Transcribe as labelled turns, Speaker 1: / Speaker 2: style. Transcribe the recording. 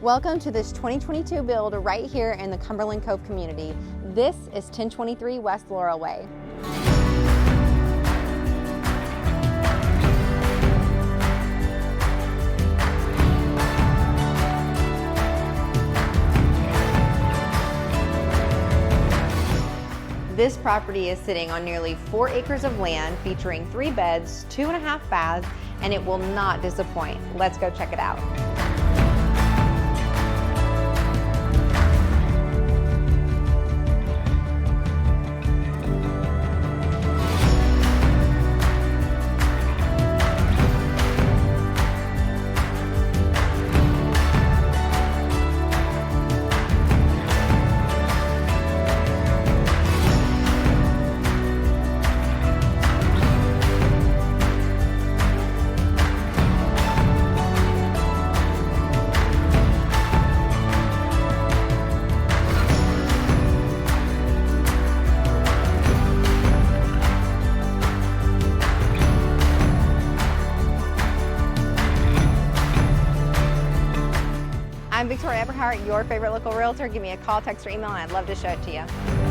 Speaker 1: Welcome to this 2022 build right here in the Cumberland Cove community. This is 1023 West Laurel Way. This property is sitting on nearly 4 acres of land featuring 3 beds, 2.5 baths, and it will not disappoint. Let's go check it out. I'm Victoria Eberhardt, your favorite local realtor. Give me a call, text, or email, and I'd love to show it to you.